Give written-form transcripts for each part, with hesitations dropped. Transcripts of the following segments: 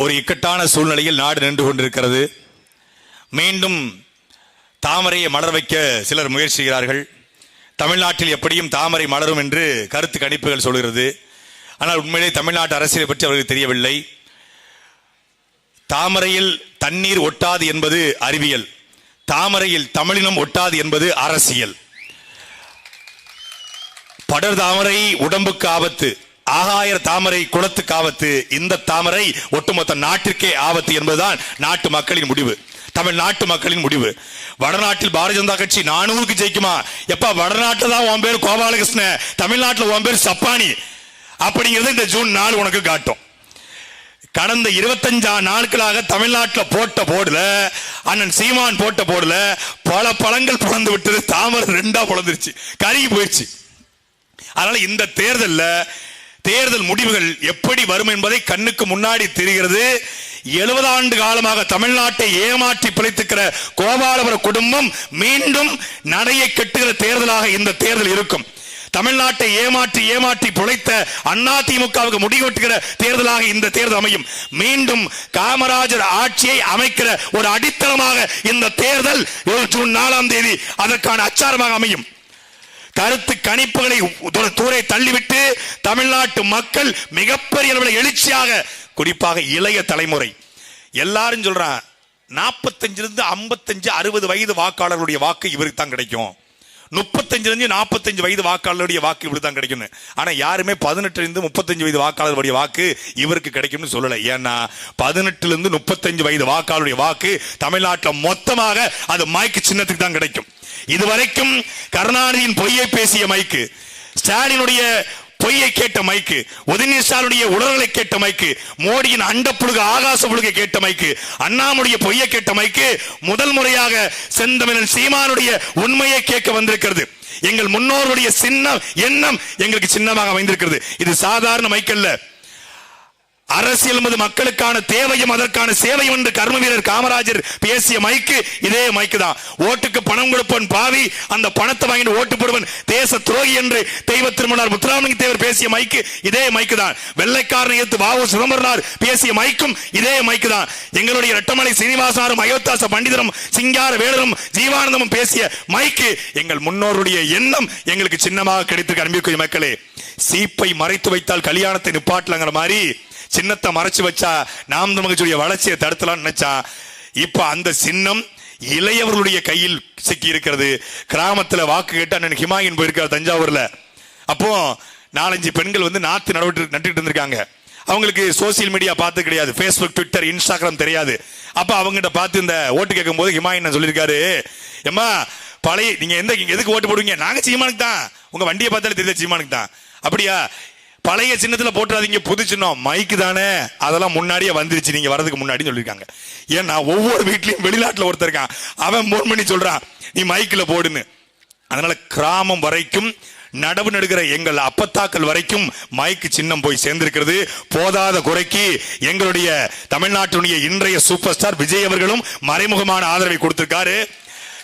ஒரு இக்கட்டான சூழ்நிலையில் நாடு நின்று கொண்டிருக்கிறது. மீண்டும் தாமரையை மலர வைக்க சிலர் முயற்சி செய்கிறார்கள். தமிழ்நாட்டில் எப்படியும் தாமரை மலரும் என்று கருத்து கணிப்புகள் சொல்கிறது. ஆனால் உண்மையிலே தமிழ்நாட்டு அரசியலை பற்றி அவர்களுக்கு தெரியவில்லை. தாமரையில் தண்ணீர் ஒட்டாது என்பது அறிவியல், தாமரையில் தமிழினம் ஒட்டாது என்பது அரசியல். படர் தாமரை உடம்புக்கு ஆபத்து, ஆகாய தாமரை குளத்துக்கு ஆபத்து, இந்த தாமரை ஒட்டுமொத்த நாட்டிற்கே ஆபத்து என்பதுதான் நாட்டு மக்களின் முடிவு, தமிழ்நாட்டு மக்களின் முடிவு. வடநாட்டில் பாரதிய ஜனதா கட்சி 400க்கு ஜெயிக்குமா? எப்ப வடநாட்டில் தான் உன் பேர் கோபாலகிருஷ்ணன், தமிழ்நாட்டில் உன் பேர் சப்பானி அப்படிங்கிறது இந்த ஜூன் 4 உனக்கு காட்டும். கடந்த 25 நாட்களாக தமிழ்நாட்டில் போட்ட போடல, அண்ணன் சீமான் போட்ட போடல பல பழங்கள் பிளந்து விட்டது. தாமரை 2ஆ பிளந்துருச்சு, கருகி போயிடுச்சு. அதனால இந்த தேர்தல் முடிவுகள் எப்படி வரும் என்பதை கண்ணுக்கு முன்னாடி தெரிகிறது. 70 ஆண்டு காலமாக தமிழ்நாட்டை ஏமாற்றி பிழைத்திருக்கிற கோபாலபுர குடும்பம் மீண்டும் நடையை கட்டுகிற தேர்தலாக இந்த தேர்தல் இருக்கும். தமிழ்நாட்டை ஏமாற்றி பிழைத்த அதிமுகவுக்கு முடிவெட்டுகிற தேர்தலாக இந்த தேர்தல் அமையும். மீண்டும் காமராஜர் ஆட்சியை அமைக்கிற ஒரு அடித்தளமாக இந்த தேர்தல் ஜூன் 4ஆம் தேதி அதற்கான அச்சாரமாக அமையும். கருத்து கணிப்புகளை தூரை தள்ளிவிட்டு தமிழ்நாட்டு மக்கள் மிகப்பெரிய அளவில் எழுச்சியாக, குறிப்பாக இளைய தலைமுறை எல்லாரும் சொல்றான் 45 55 60 வயது வாக்காளர்களுடைய வாக்கு இவருக்கு தான் கிடைக்கும், 35 45 வயது வாக்காளருடைய வாக்கு இவருக்கு தான் கிடைக்கும். ஆனா யாருமே 18 35 வயது வாக்காளருடைய வாக்கு இவருக்கு கிடைக்கும்னு சொல்லல. ஏன்னா 18 35 வயது வாக்காளருடைய வாக்கு தமிழ்நாட்டில் மொத்தமாக அது மைக்கு சின்னத்துக்கு தான் கிடைக்கும். இதுவரைக்கும் கருணாநிதியின் பொய்யை பேசிய மைக்கு, ஸ்டாலினுடைய பொய்யை கேட்ட மைக்கு, உதயநிதி ஸ்டாலினுடைய உடல்களை கேட்ட மைக்கு, மோடியின் அண்ட புழுக ஆகாச புழுகை கேட்ட மைக்கு, அண்ணாமுடைய பொய்யை கேட்ட மைக்கு முதல் முறையாக செந்தமிழன் சீமானுடைய உண்மையை கேட்க வந்திருக்கிறது. எங்கள் முன்னோருடைய சின்னம் எண்ணம் எங்களுக்கு சின்னமாக அமைந்திருக்கிறது. இது சாதாரண மைக்கல்ல. அரசியல் என்பது மக்களுக்கான தேவையும் அதற்கான சேவையும் என்று கர்ம வீரர் காமராஜர் பேசிய மைக்கு இதே மைக்கு தான். ஓட்டுக்கு பணம் கொடுப்பவன் பாவி, அந்த பணத்தை வாங்கி ஓட்டு போடுவன் தேச துரோகி என்று தெய்வ திருமணார் முத்துராமலிங்க தேவர் பேசிய மைக்கு இதே மைக்கு தான். வெள்ளைக்காரனை எடுத்து வாவு சிதம்பரனார் பேசிய மைக்கும் இதே மைக்கு தான். எங்களுடைய இரட்டமலை சீனிவாசனாரும் அயோத்தாச பண்டிதரும் சிங்கார வேலரும் ஜீவானந்தமும் பேசிய மைக்கு எங்கள் முன்னோருடைய எண்ணம் எங்களுக்கு சின்னமாக கிடைத்திருக்க. அன்பிற்குரிய மக்களே, சீப்பை மறைத்து வைத்தால் கல்யாணத்தை நிப்பாட்டலங்கிற மாதிரி சின்னத்தை மறைச்சு வச்சா நாம் தமிழ் வளர்ச்சியை தடுத்தலாம் நினைச்சா இப்ப அந்த சின்னம் இளையவர்களுடைய கையில் சிக்கி இருக்கிறது. கிராமத்துல வாக்கு கேட்டு அண்ணன் ஹிமாயின் போயிருக்காரு தஞ்சாவூர்ல. அப்போ 4-5 பெண்கள் வந்து நாத்து நட்டுட்டு இருந்திருக்காங்க. அவங்களுக்கு சோசியல் மீடியா பார்த்து கிடையாது, பேஸ்புக் ட்விட்டர் இன்ஸ்டாகிராம் தெரியாது. அப்ப அவங்ககிட்ட பார்த்து இந்த ஓட்டு கேட்கும் போது ஹிமாயின் சொல்லியிருக்காரு, எம்மா பழைய நீங்க எதுக்கு ஓட்டு போடுவீங்க? நாங்க சீமானுக்கு தான், உங்க வண்டியை பார்த்தாலே தெரியல சீமானுக்கு தான். அப்படியா? பழைய சின்னத்துல போட்டுறாதீங்க, புது சின்னம் மைக்கு தானே, அதெல்லாம் முன்னாடியே வந்துருச்சு, நீங்க வரதுக்கு முன்னாடி சொல்லிருக்காங்க. ஏன்னா ஒவ்வொரு வீட்லயும் வெளிநாட்டுல ஒருத்தர் இருக்கான், அவன் 3 மணி சொல்றான் நீ மைக்கில போடுன்னு. அதனால கிராமம் வரைக்கும் நடவு நடுகிற எங்கள் அப்பத்தாக்கள் வரைக்கும் மைக்கு சின்னம் போய் சேர்ந்திருக்கிறது. போதாத குறைக்கு எங்களுடைய தமிழ்நாட்டுடைய இன்றைய சூப்பர் ஸ்டார் விஜய் அவர்களும் மறைமுகமான ஆதரவை கொடுத்திருக்காரு.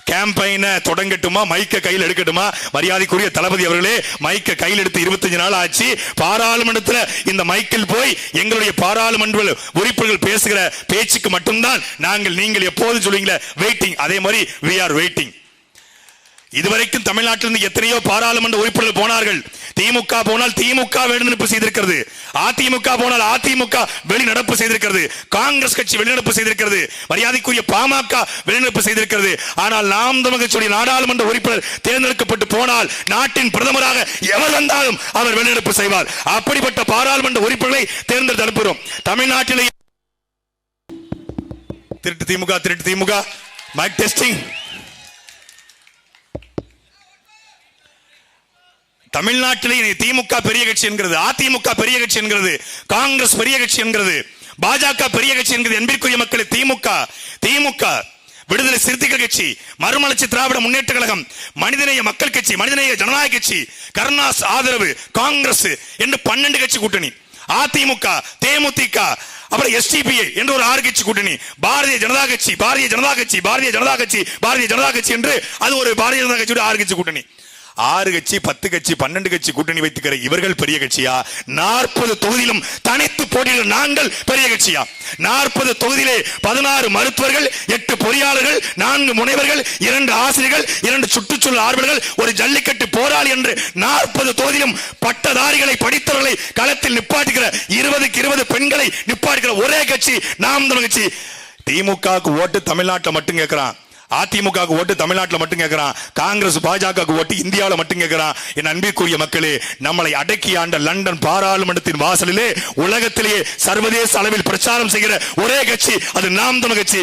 கேம்பெயினை தொடங்கட்டுமா, மைக்க கையில் எடுக்கட்டுமா? மரியாதைக்குரிய தளபதி அவர்களே, மைக்க கையில் எடுத்து 25 நாள் ஆச்சு. பாராளுமன்றத்தில் இந்த மைக்கில் போய் எங்களுடைய பாராளுமன்ற உறுப்பினர்கள் பேசுகிற பேச்சுக்கு மட்டும்தான் நீங்கள் எப்போது சொல்லுவீங்களே வெயிட்டிங், அதே மாதிரி we are waiting. இதுவரைக்கும் தமிழ்நாட்டிலிருந்து எத்தனையோ பாராளுமன்ற உறுப்பினர்கள் போனார்கள். திமுக போனால் திமுக வெளிநடப்பு செய்திருக்கிறது, அதிமுக போனால் அதிமுக வெளிநடப்பு செய்திருக்கிறது, காங்கிரஸ் கட்சி வெளிநடப்பு செய்திருக்கிறது, மரியாதைக்குரிய பாமக வெளிநடப்பு செய்திருக்கிறது. ஆனால் நாம் தமிழர் கட்சியுடைய நாடாளுமன்ற உறுப்பினர் தேர்ந்தெடுக்கப்பட்டு போனால் நாட்டின் பிரதமராக எவர் வந்தாலும் அவர் வெளிநடப்பு செய்வார். அப்படிப்பட்ட பாராளுமன்ற உறுப்பினர்களை தேர்ந்தெடுத்து அனுப்புகிறோம். தமிழ்நாட்டிலே திருட்டு திமுக மைக் டெஸ்டிங். தமிழ்நாட்டிலே திமுக பெரிய கட்சி என்கிறது, அதிமுக பெரிய கட்சி என்கிறது, காங்கிரஸ் பெரிய கட்சி என்கிறது, பாஜக பெரிய கட்சி என்கிறது. என்பதற்குரிய மக்களே, திமுக விடுதலை சிறுத்தைகள் கட்சி, மறுமலர்ச்சி திராவிட முன்னேற்ற கழகம், மனிதநேய மக்கள் கட்சி, மனிதநேய ஜனநாயக கட்சி, கருணாஸ் ஆதரவு, காங்கிரஸ் என்று 12 கட்சி கூட்டணி. அதிமுக, தேமுதிக, அப்புறம் எஸ்டிபிஐ என்று ஒரு 6 கட்சி கூட்டணி, பாரதிய ஜனதா கட்சி என்று அது ஒரு பாரதிய ஜனதா கட்சியோட 6 கட்சி கூட்டணி. 6 கட்சி 10 கட்சி 12 கட்சி கூட்டணி வைத்துக்கிற இவர்கள் பெரிய கட்சியா? 40 தொகுதியிலும் தனித்து போட்டியிட நாங்கள் பெரிய கட்சியா? 40 தொகுதியிலே 16 மருத்துவர்கள், 8 பொறியாளர்கள், 4 முனைவர்கள், 2 ஆசிரியர்கள், 2 சுற்றுச்சூழல் ஆர்வலர்கள், ஒரு ஜல்லிக்கட்டு போராளி என்று 40 தொகுதியிலும் பட்டதாரிகளை படித்தவர்களை களத்தில் நிப்பாட்டுகிற 20க்கு 20 பெண்களை நிப்பாட்டுகிற ஒரே கட்சி நாம் தமிழர் கட்சி. திமுகவுக்கு ஓட்டு தமிழ்நாட்டில் மட்டும் கேட்கிறான், அதிமுக ஓட்டு தமிழ்நாட்டில் மட்டும் கேட்கிறான், காங்கிரஸ் பாஜக ஓட்டு இந்தியாவில் மட்டும் கேட்கிறான். என் அன்பிற்குரிய மக்களே, நம்மளை அடக்கி ஆண்ட லண்டன் பாராளுமன்றத்தின் வாசலிலே உலகத்திலேயே சர்வதேச அளவில் பிரச்சாரம் செய்கிற ஒரே கட்சி அது நாம் தமிழர் கட்சி.